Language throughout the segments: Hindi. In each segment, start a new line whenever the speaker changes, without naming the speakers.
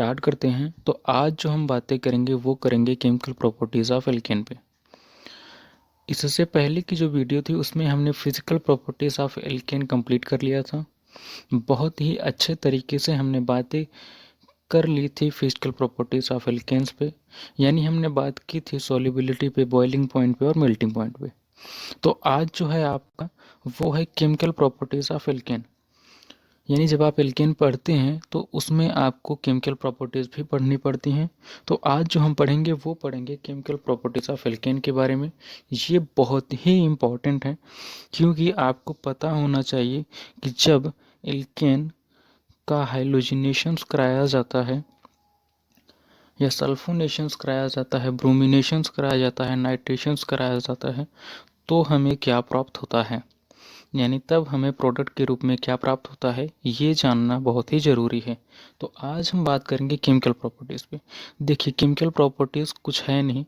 स्टार्ट करते हैं। तो आज जो हम बातें करेंगे वो करेंगे केमिकल प्रॉपर्टीज़ ऑफ एल्केन पे। इससे पहले की जो वीडियो थी उसमें हमने physical properties of alkene complete कर लिया था। बहुत ही अच्छे तरीके से हमने बातें कर ली थी फिजिकल प्रॉपर्टीज़ ऑफ एल्केन्स पे, यानी हमने बात की थी सॉल्युबिलिटी पे, बॉइलिंग पॉइंट पे और मेल्टिंग पॉइंट पे। तो आज जो है आपका वो है केमिकल प्रॉपर्टीज़ ऑफ एल्केन। यानी जब आप एल्केन पढ़ते हैं तो उसमें आपको केमिकल प्रॉपर्टीज़ भी पढ़नी पड़ती हैं। तो आज जो हम पढ़ेंगे वो पढ़ेंगे केमिकल प्रॉपर्टीज़ ऑफ एल्केन के बारे में। ये बहुत ही इम्पॉर्टेंट है क्योंकि आपको पता होना चाहिए कि जब एल्केन का हाइलोजिनेशंस कराया जाता है या सल्फोनेशंस कराया जाता है, ब्रोमिनेशंस कराया जाता है, नाइट्रेशंस कराया जाता है, तो हमें क्या प्राप्त होता है, यानी तब हमें प्रोडक्ट के रूप में क्या प्राप्त होता है, ये जानना बहुत ही ज़रूरी है। तो आज हम बात करेंगे केमिकल प्रॉपर्टीज़ पे। देखिए केमिकल प्रॉपर्टीज़ कुछ है नहीं,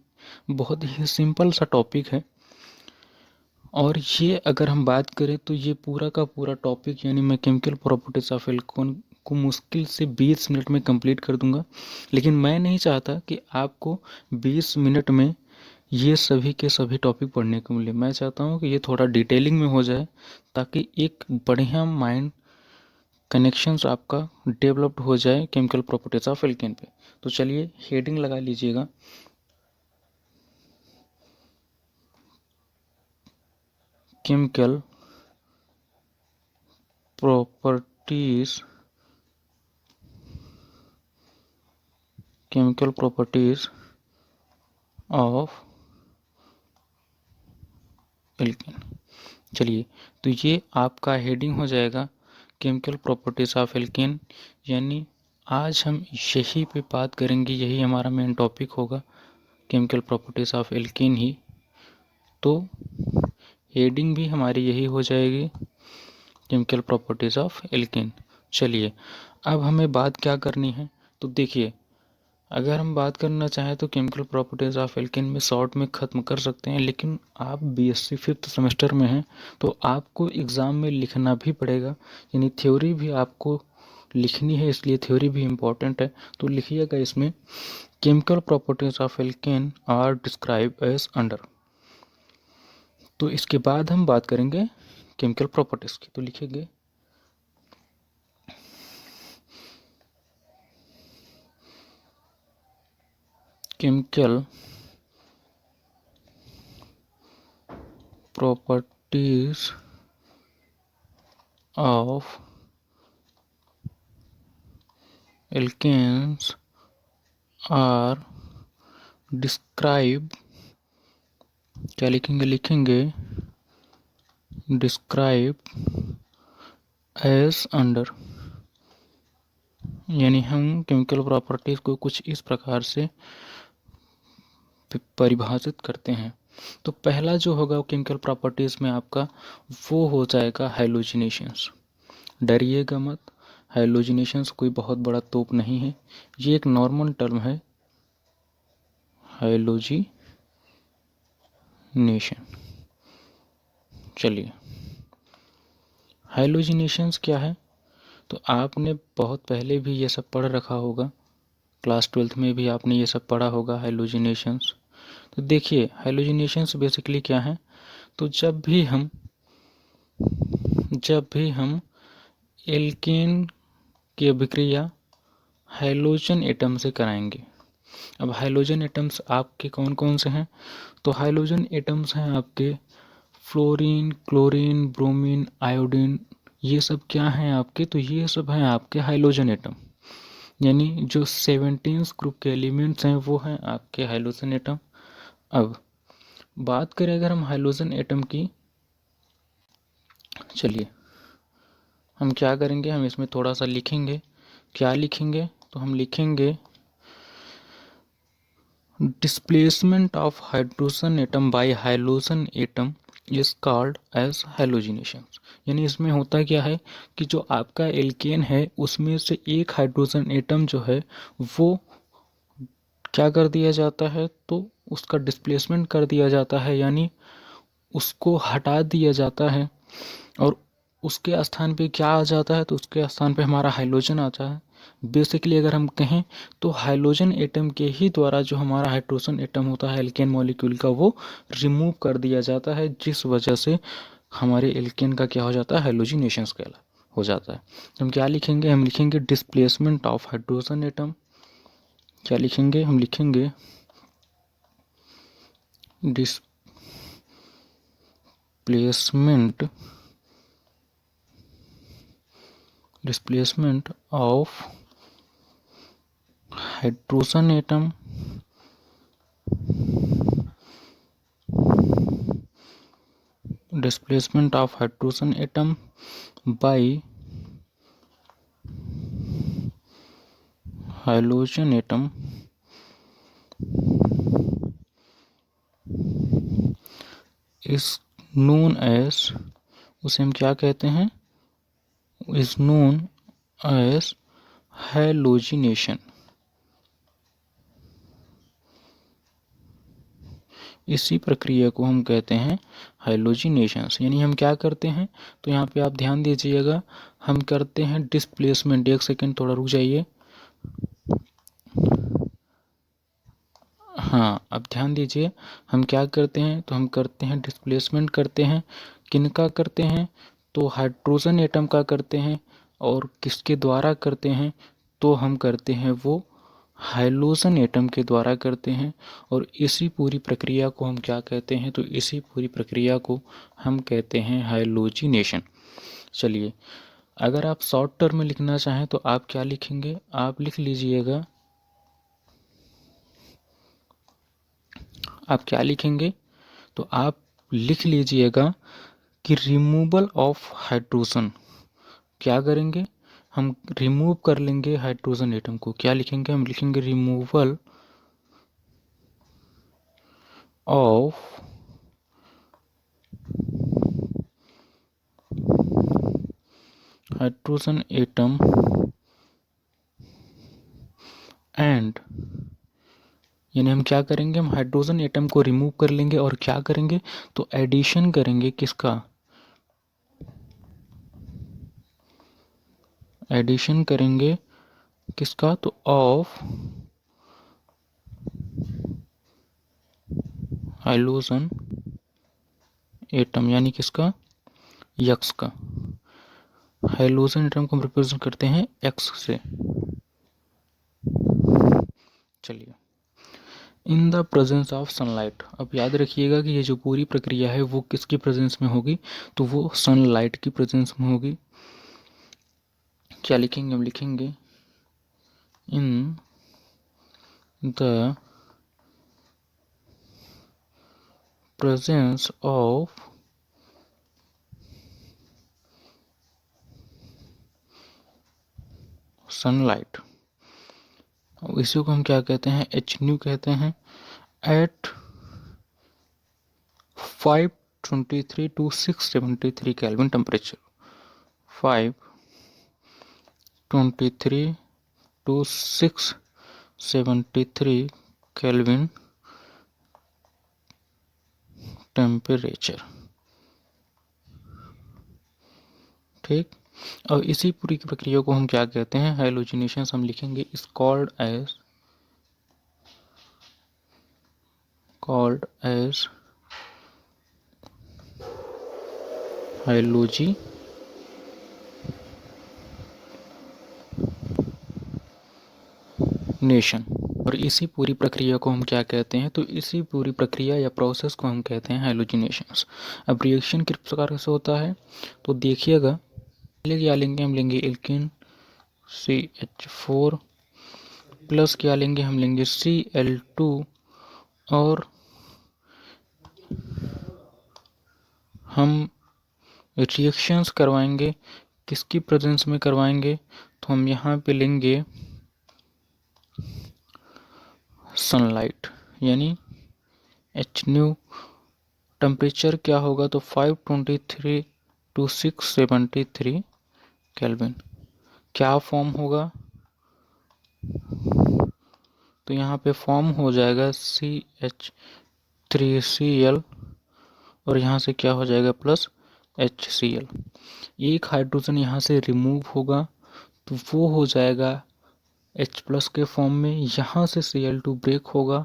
बहुत ही सिंपल सा टॉपिक है। और ये अगर हम बात करें तो ये पूरा का पूरा टॉपिक यानी मैं केमिकल प्रॉपर्टीज़ ऑफ एल्कोन को मुश्किल से 20 मिनट में कंप्लीट कर दूंगा। लेकिन मैं नहीं चाहता कि आपको 20 मिनट में ये सभी के सभी टॉपिक पढ़ने को मिले। मैं चाहता हूँ कि ये थोड़ा डिटेलिंग में हो जाए ताकि एक बढ़िया माइंड कनेक्शंस आपका डेवलप्ड हो जाए केमिकल प्रॉपर्टीज़ ऑफ एल्केन पे। तो चलिए हेडिंग लगा लीजिएगा, केमिकल प्रॉपर्टीज़ ऑफ एल्केन। चलिए तो ये आपका हेडिंग हो जाएगा केमिकल प्रॉपर्टीज़ ऑफ एल्केन, यानी आज हम यही पे बात करेंगे, यही हमारा मेन टॉपिक होगा, केमिकल प्रॉपर्टीज़ ऑफ एल्केन ही। तो हेडिंग भी हमारी यही हो जाएगी, केमिकल प्रॉपर्टीज़ ऑफ एल्केन। चलिए अब हमें बात क्या करनी है, तो देखिए अगर हम बात करना चाहें तो केमिकल प्रॉपर्टीज़ ऑफ एल्केन में शॉर्ट में ख़त्म कर सकते हैं, लेकिन आप बीएससी 5th सेमेस्टर में हैं तो आपको एग्ज़ाम में लिखना भी पड़ेगा, यानी थ्योरी भी आपको लिखनी है, इसलिए थ्योरी भी इम्पॉर्टेंट है। तो लिखिएगा इसमें, chemical properties of alkane are describe as under. तो इसके बाद हम बात करेंगे केमिकल प्रॉपर्टीज़ की। तो लिखेंगे chemical properties of alkanes are describe, क्या लिखेंगे डिस्क्राइब एज अंडर, यानी हम केमिकल प्रॉपर्टीज़ को कुछ इस प्रकार से परिभाषित करते हैं। तो पहला जो होगा केमिकल प्रॉपर्टीज़ में आपका वो हो जाएगा हाइलोजिनेशंस। डरिएगा मत, हाइलोजिनेशंस कोई बहुत बड़ा तोप नहीं है, ये एक नॉर्मल टर्म है, हाइलोजिनेशन। चलिए हाइलोजिनेशंस क्या है, तो आपने बहुत पहले भी ये सब पढ़ रखा होगा, क्लास 12th में भी आपने ये सब पढ़ा होगा हाइलोजिनेशंस। तो देखिए हाइलोजिनेशंस बेसिकली क्या है, तो जब भी हम एल्केन की अभिक्रिया हाइलोजन एटम से कराएंगे। अब हाइलोजन एटम्स आपके कौन कौन से हैं, तो हाइलोजन एटम्स हैं आपके फ्लोरीन, क्लोरीन, ब्रोमीन, आयोडीन, ये सब क्या हैं आपके, तो ये सब हैं आपके हाइलोजन एटम, यानी जो 17 ग्रुप के एलिमेंट्स हैं वो हैं आपके हाइलोजन एटम। अब बात करें अगर हम हाइलोजन एटम की, चलिए हम क्या करेंगे, हम इसमें थोड़ा सा लिखेंगे। क्या लिखेंगे, तो हम लिखेंगे displacement of hydrogen atom by halogen atom is called as halogenation. यानी इसमें होता क्या है कि जो आपका एल्केन है उसमें से एक हाइड्रोजन एटम जो है वो क्या कर दिया जाता है, तो उसका डिस्प्लेसमेंट कर दिया जाता है, यानी उसको हटा दिया जाता है और उसके स्थान पे क्या आ जाता है, तो उसके स्थान पे हमारा हाइड्रोजन आता है। बेसिकली अगर हम कहें तो हाइड्रोजन एटम के ही द्वारा जो हमारा हाइड्रोजन एटम होता है एल्केन मॉलिक्यूल का, वो रिमूव कर दिया जाता है, जिस वजह से हमारे एल्केन का क्या हो जाता है, हाइड्रोजनेशन हो जाता है। हम क्या लिखेंगे, हम लिखेंगे डिस्प्लेसमेंट ऑफ हाइड्रोजन एटम। क्या लिखेंगे, हम लिखेंगे displacement of hydrogen atom displacement of hydrogen atom by halogen atom is known as, उसे हम क्या कहते हैं, is known as halogenation। इसी प्रक्रिया को हम कहते हैं हाइड्रोजनेशन। यानी हम क्या करते हैं, तो यहाँ पे आप ध्यान दीजिएगा, हम करते हैं डिस्प्लेसमेंट। एक सेकेंड थोड़ा रुक जाइए। हाँ, अब ध्यान दीजिए, हम क्या करते हैं, तो हम करते हैं डिस्प्लेसमेंट करते हैं। किनका करते हैं, तो हाइड्रोजन एटम का करते हैं। और किसके द्वारा करते हैं, तो हम करते हैं वो हाइड्रोजन एटम के द्वारा करते हैं। और इसी पूरी प्रक्रिया को हम क्या कहते हैं, तो इसी पूरी प्रक्रिया को हम कहते हैं हाइड्रोजनेशन। चलिए, अगर आप शॉर्ट टर्म में लिखना चाहें तो आप क्या लिखेंगे, आप लिख लीजिएगा, आप क्या लिखेंगे, तो आप लिख लीजिएगा कि रिमूवल ऑफ हाइड्रोजन। क्या करेंगे, हम रिमूव कर लेंगे हाइड्रोजन एटम को। क्या लिखेंगे, हम लिखेंगे removal of hydrogen atom and, यानी हम क्या करेंगे, हम हाइड्रोजन एटम को रिमूव कर लेंगे और क्या करेंगे, तो एडिशन करेंगे किसका, एडिशन करेंगे किसका, तो ऑफ हाइड्रोजन एटम, यानी किसका, एक्स का। हाइड्रोजन एटम को हम रिप्रेजेंट करते हैं एक्स से। चलिए, in the presence of sunlight. अब याद रखिएगा कि ये जो पूरी प्रक्रिया है वो किसकी प्रेजेंस में होगी, तो वो सनलाइट की प्रेजेंस में होगी। क्या लिखेंगे, हम लिखेंगे in the presence of sunlight. इसी को हम क्या कहते हैं, एच न्यू कहते हैं। At 523 to 673 kelvin temperature, 523 to 673 kelvin temperature. ठीक, और इसी पूरी प्रक्रिया को हम क्या कहते हैं, हाइड्रोजनेशन। हम लिखेंगे इज कॉल्ड एज हाइड्रोजनेशन। और इसी पूरी प्रक्रिया को हम क्या कहते हैं, तो इसी पूरी प्रक्रिया या प्रोसेस को हम कहते हैं हाइड्रोजनेशन। अब रिएक्शन किस प्रकार से होता है, तो देखिएगा, पहले क्या लेंगे, हम लेंगे एल्केन CH4 प्लस क्या लेंगे, हम लेंगे Cl2, और हम रिएक्शंस करवाएंगे, किसकी प्रेजेंस में करवाएंगे, तो हम यहाँ पे लेंगे सनलाइट, यानी एच न्यू। टेम्परेचर क्या होगा, तो 523 to 673 केल्विन। क्या फॉर्म होगा, तो यहाँ पे फॉर्म हो जाएगा CH3Cl, और यहाँ से क्या हो जाएगा, प्लस HCl। एक हाइड्रोजन यहाँ से रिमूव होगा, तो वो हो जाएगा H+ के फॉर्म में, यहाँ से Cl2 ब्रेक होगा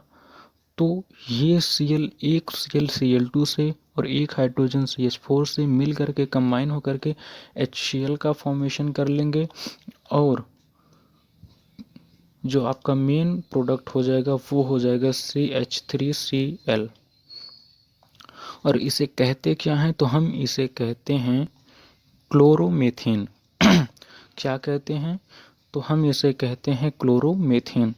तो ये एक Cl से और एक हाइड्रोजन CH4 से मिल करके कंबाइन होकर के HCl का फॉर्मेशन कर लेंगे और जो आपका मेन प्रोडक्ट हो जाएगा वो हो जाएगा CH3Cl। और इसे कहते क्या हैं, तो हम इसे कहते हैं क्लोरोमेथेन। क्या कहते हैं, तो हम इसे कहते हैं क्लोरोमेथेन।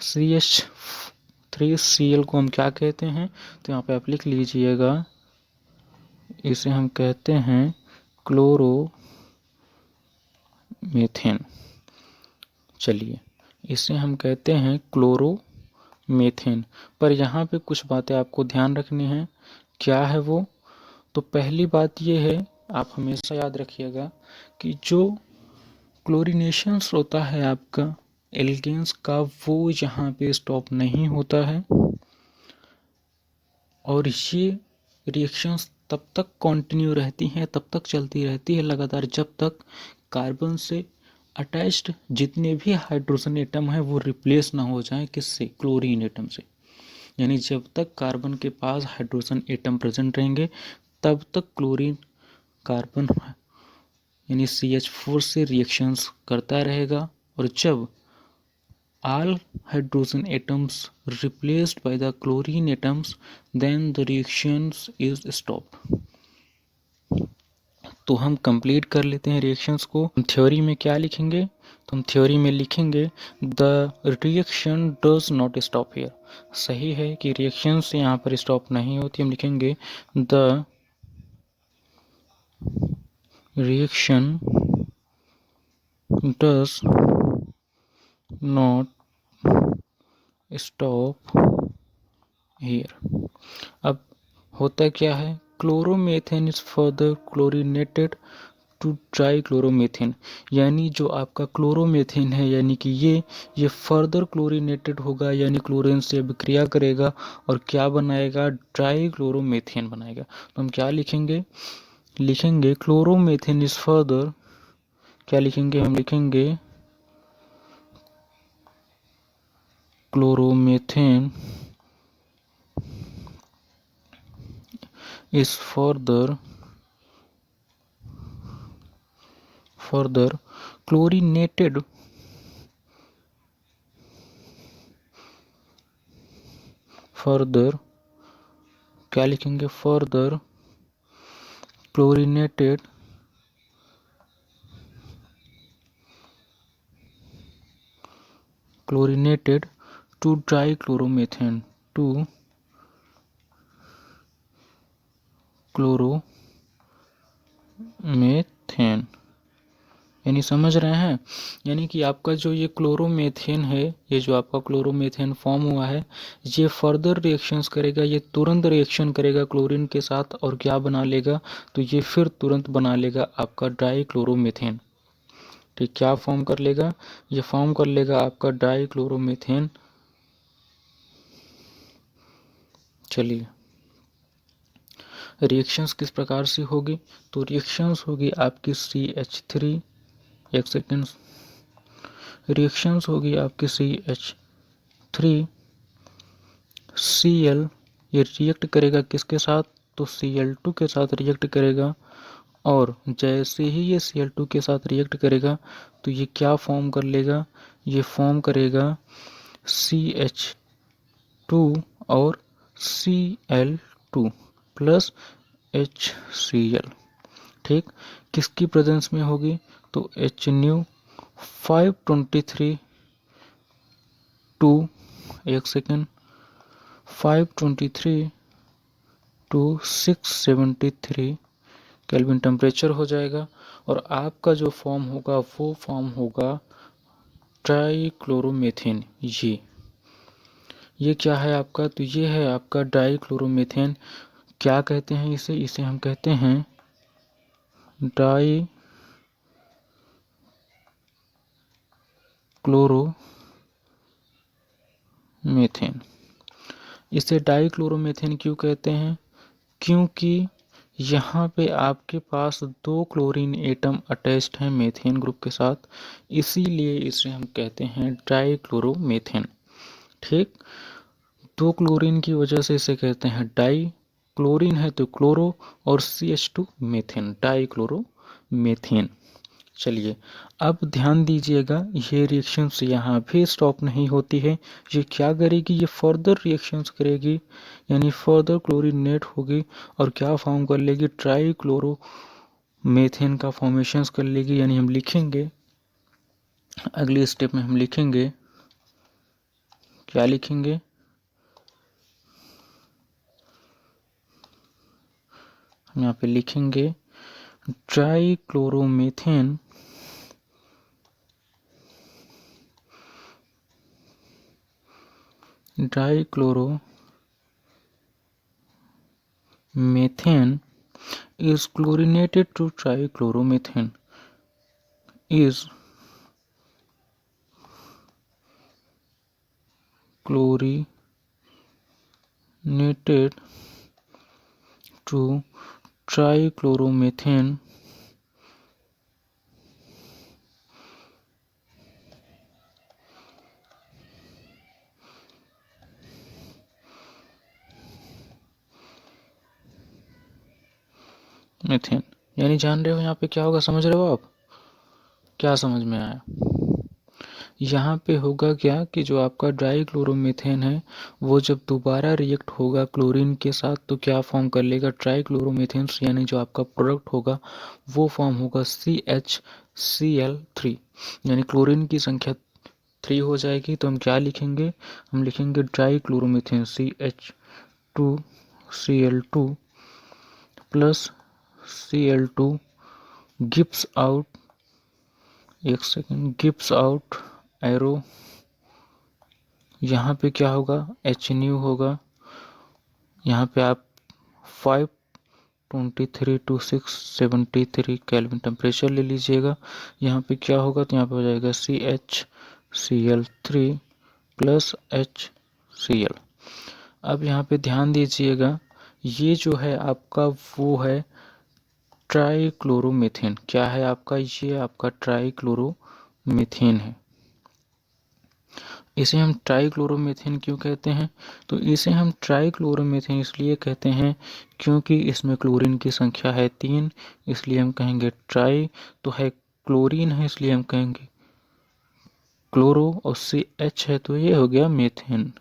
CH3Cl को हम क्या कहते हैं, तो यहाँ पे आप लिख लीजिएगा, इसे हम कहते हैं क्लोरोमेथेन। चलिए, इसे हम कहते हैं क्लोरोमेथेन। पर यहाँ पे कुछ बातें आपको ध्यान रखनी है। क्या है वो, तो पहली बात ये है, आप हमेशा याद रखिएगा कि जो क्लोरीनेशंस होता है आपका एल्केन्स का, वो यहाँ पे स्टॉप नहीं होता है और ये रिएक्शंस तब तक कंटिन्यू रहती हैं, तब तक चलती रहती है लगातार, जब तक कार्बन से अटैच्ड जितने भी हाइड्रोजन एटम हैं वो रिप्लेस ना हो जाएं, किससे, क्लोरीन एटम से। यानी जब तक कार्बन के पास हाइड्रोजन एटम प्रेजेंट रहेंगे तब तक क्लोरीन कार्बन यानी CH4 से रिएक्शंस करता रहेगा, और जब all hydrogen atoms replaced by the chlorine atoms, then the reactions is stopped। तो हम कंप्लीट कर लेते हैं रिएक्शंस को। हम थ्योरी में क्या लिखेंगे, तो हम थ्योरी में लिखेंगे the reaction does not stop here. सही है कि रिएक्शंस यहाँ पर स्टॉप नहीं होती, हम लिखेंगे the reaction does not stop here. अब होता क्या है, chloromethane is further chlorinated to trichloromethane. यानी जो आपका क्लोरोमेथेन है, यानी कि ये फर्दर क्लोरीनेटेड होगा, यानी क्लोरीन से अभिक्रिया करेगा और क्या बनाएगा, ट्राईक्लोरोमेथेन बनाएगा। तो हम क्या लिखेंगे, लिखेंगे क्लोरोमेथेन इज फर्दर, क्या लिखेंगे, हम लिखेंगे क्लोरोमेथेन is further chlorinated क्या लिखेंगे, further chlorinated to trichloromethane, to chloromethane. यानी समझ रहे हैं, यानी कि आपका जो ये क्लोरोमेथेन है, ये जो आपका क्लोरोमेथेन फॉर्म हुआ है, ये फर्दर रिएक्शंस करेगा, ये तुरंत रिएक्शन करेगा क्लोरीन के साथ और क्या बना लेगा, तो ये फिर तुरंत बना लेगा आपका डाईक्लोरोमेथेन। ठीक, क्या फॉर्म कर लेगा, ये फॉर्म कर लेगा आपका डाईक्लोरोमेथेन। चलिए, रिएक्शंस किस प्रकार से होगी, तो रिएक्शंस होगी आपकी CH3, एक सेकेंड, रिएक्शंस होगी आपकी CH3Cl, ये रिएक्ट करेगा किसके साथ, तो Cl2 के साथ रिएक्ट करेगा, और जैसे ही ये Cl2 के साथ रिएक्ट करेगा तो ये क्या फॉर्म कर लेगा, ये फॉर्म करेगा CH2 और Cl2 प्लस HCl। ठीक, किसकी प्रेजेंस में होगी, तो HNu 523 टू, एक सेकेंड, 523 टू 673 केल्विन टेम्परेचर हो जाएगा, और आपका जो फॉर्म होगा वो फॉर्म होगा ट्राईक्लोरोमेथेन। ये क्या है आपका, तो ये है आपका डाईक्लोरोमेथेन। क्या कहते हैं इसे, इसे हम कहते हैं डाईक्लोरोमेथेन। इसे डाईक्लोरोमेथेन क्यों कहते हैं, क्योंकि यहाँ पे आपके पास दो क्लोरीन एटम अटैच्ड हैं मीथेन ग्रुप के साथ, इसीलिए इसे हम कहते हैं डाइक्लोरोमीथेन। ठीक, दो क्लोरीन की वजह से इसे कहते हैं डाई, क्लोरीन है तो क्लोरो, और CH2 मीथेन, डाइक्लोरोमीथेन। चलिए, अब ध्यान दीजिएगा, ये रिएक्शंस यहाँ भी स्टॉप नहीं होती है। ये क्या करेगी, ये फर्दर रिएक्शंस करेगी, यानी फर्दर क्लोरीनेट होगी और क्या फॉर्म कर लेगी, ट्राई क्लोरो मीथेन का फॉर्मेशंस कर लेगी। यानी हम लिखेंगे, अगले स्टेप में हम लिखेंगे, क्या लिखेंगे, हम यहाँ पे लिखेंगे try chloromethane dichloromethane is chlorinated to trichloromethane, is chlorinated to trichloromethane methane. यानी जान रहे हो यहाँ पे क्या होगा, समझ रहे हो आप, क्या समझ में आया? यहाँ पे होगा क्या कि जो आपका डाइक्लोरोमीथेन है वो जब दोबारा रिएक्ट होगा क्लोरीन के साथ तो क्या फॉर्म कर लेगा, ट्राइक्लोरोमीथेन, यानी जो आपका प्रोडक्ट होगा वो फॉर्म होगा CHCl3, यानी क्लोरीन की संख्या 3 हो जाएगी। तो हम क्या लिखेंगे, हम लिखेंगे dichloromethane CH2Cl2 plus Cl2 gives out, एक सेकेंड, गिव्स आउट एरो, यहाँ पे क्या होगा, HNU होगा। यहाँ पे आप 523 to 673 केल्विन टेम्परेचर ले लीजिएगा। यहाँ पे क्या होगा, तो यहाँ पे हो जाएगा CHCl3 प्लस HCl। अब यहाँ पे ध्यान दीजिएगा, ये जो है आपका वो है ट्राइक्लोरोमीथेन। क्या है आपका, ये आपका ट्राइक्लोरोमीथेन है। इसे हम ट्राइक्लोरोमीथेन क्यों कहते हैं, तो इसे हम ट्राइक्लोरोमीथेन इसलिए कहते हैं क्योंकि इसमें क्लोरीन की संख्या है 3, इसलिए हम कहेंगे ट्राई, तो है क्लोरीन है इसलिए हम कहेंगे क्लोरो, और CH है तो ये हो गया मीथेन।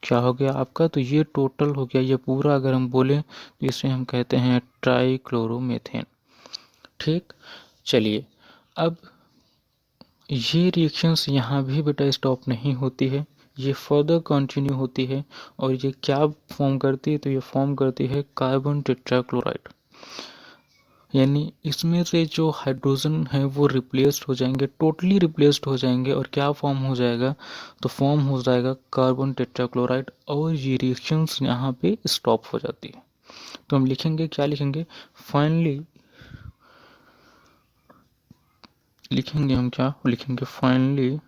क्या हो गया आपका, तो ये टोटल हो गया, ये पूरा अगर हम बोलें तो इसे हम कहते हैं ट्राइक्लोरोमीथेन। ठीक, चलिए, अब ये रिएक्शंस यहाँ भी बेटा स्टॉप नहीं होती है, ये फर्दर कंटिन्यू होती है। और ये क्या फॉर्म करती है, तो ये फॉर्म करती है कार्बन टेट्राक्लोराइड, यानी इसमें से जो हाइड्रोजन है वो रिप्लेस्ड हो जाएंगे, टोटली रिप्लेस्ड हो जाएंगे, और क्या फॉर्म हो जाएगा, तो फॉर्म हो जाएगा कार्बन टेट्राक्लोराइड, और ये रिएक्शंस यहाँ पे स्टॉप हो जाती है। तो हम लिखेंगे, क्या लिखेंगे, फाइनली लिखेंगे, हम क्या लिखेंगे, फाइनली,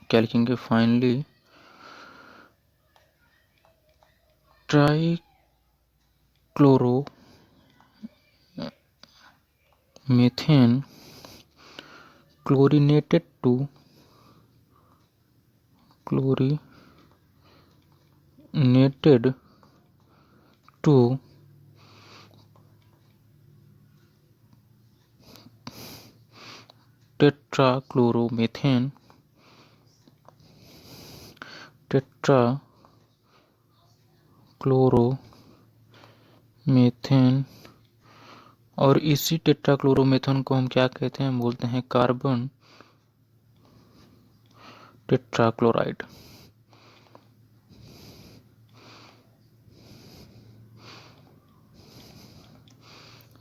क्या लिखेंगे, फाइनली ट्राइक्लोरोमीथेन chlorinated to tetrachloromethane और इसी टेट्राक्लोरोमेथेन को हम क्या कहते हैं, बोलते हैं कार्बन टेट्राक्लोराइड।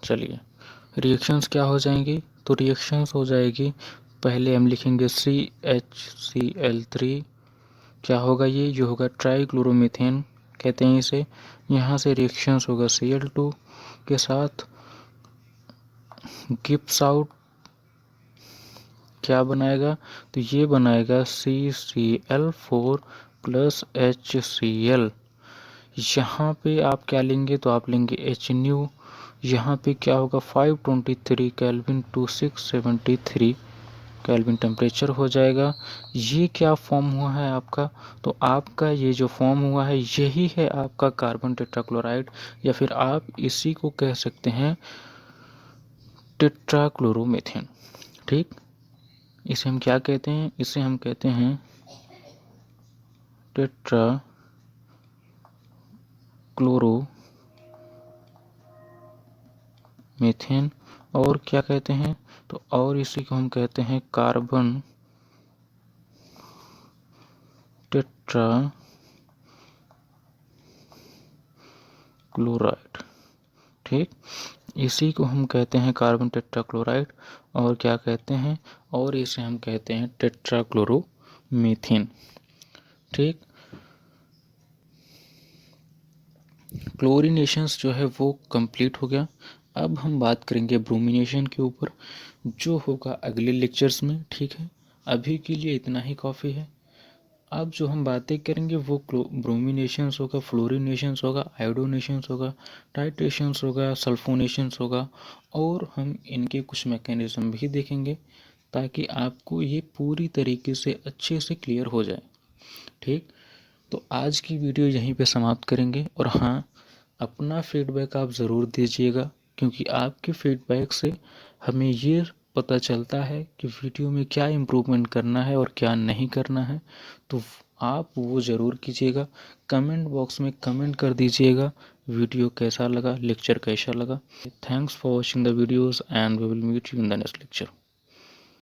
चलिए, रिएक्शंस क्या हो जाएंगी, तो रिएक्शंस हो जाएगी, पहले हम लिखेंगे CHCl3, क्या होगा, ये होगा ट्राइक्लोरोमीथेन कहते हैं इसे। यहाँ से रिएक्शंस होगा Cl2 के साथ, गिव्स आउट, क्या बनाएगा, तो ये बनाएगा CCl4 प्लस HCl। यहाँ पे आप क्या लेंगे, तो आप लेंगे एच न्यू। यहाँ पे क्या होगा 523 केल्विन टू 673 केल्विन टेम्परेचर हो जाएगा। ये क्या फॉर्म हुआ है आपका, तो आपका ये जो फॉर्म हुआ है यही है आपका कार्बन टेट्राक्लोराइड, या फिर आप इसी को कह सकते हैं टेट्राक्लोरोमीथेन। ठीक, इसे हम क्या कहते हैं, इसे हम कहते हैं टेट्राक्लोरोमीथेन। और क्या कहते हैं, तो और इसी को हम कहते हैं कार्बन टेट्राक्लोराइड। ठीक, इसी को हम कहते हैं कार्बन टेट्राक्लोराइड, और क्या कहते हैं, और इसे हम कहते हैं टेट्राक्लोरोमीथेन। ठीक, क्लोरीनेशंस जो है वो कंप्लीट हो गया। अब हम बात करेंगे ब्रोमिनेशन के ऊपर, जो होगा अगले लेक्चर्स में। ठीक है, अभी के लिए इतना ही काफ़ी है। अब जो हम बातें करेंगे वो ब्रोमिनेशंस होगा, फ्लोरिनेशंस होगा, आयोडोनेशंस होगा, टाइट्रेशंस होगा, सल्फोनेशंस होगा, और हम इनके कुछ मैकेनिज्म भी देखेंगे ताकि आपको ये पूरी तरीके से अच्छे से क्लियर हो जाए। ठीक, तो आज की वीडियो यहीं पे समाप्त करेंगे। और हाँ, अपना फीडबैक आप ज़रूर दीजिएगा, क्योंकि आपके फीडबैक से हमें ये पता चलता है कि वीडियो में क्या इम्प्रूवमेंट करना है और क्या नहीं करना है। तो आप वो ज़रूर कीजिएगा, कमेंट बॉक्स में कमेंट कर दीजिएगा वीडियो कैसा लगा, लेक्चर कैसा लगा। Thanks for watching the videos and we will meet you in the next lecture.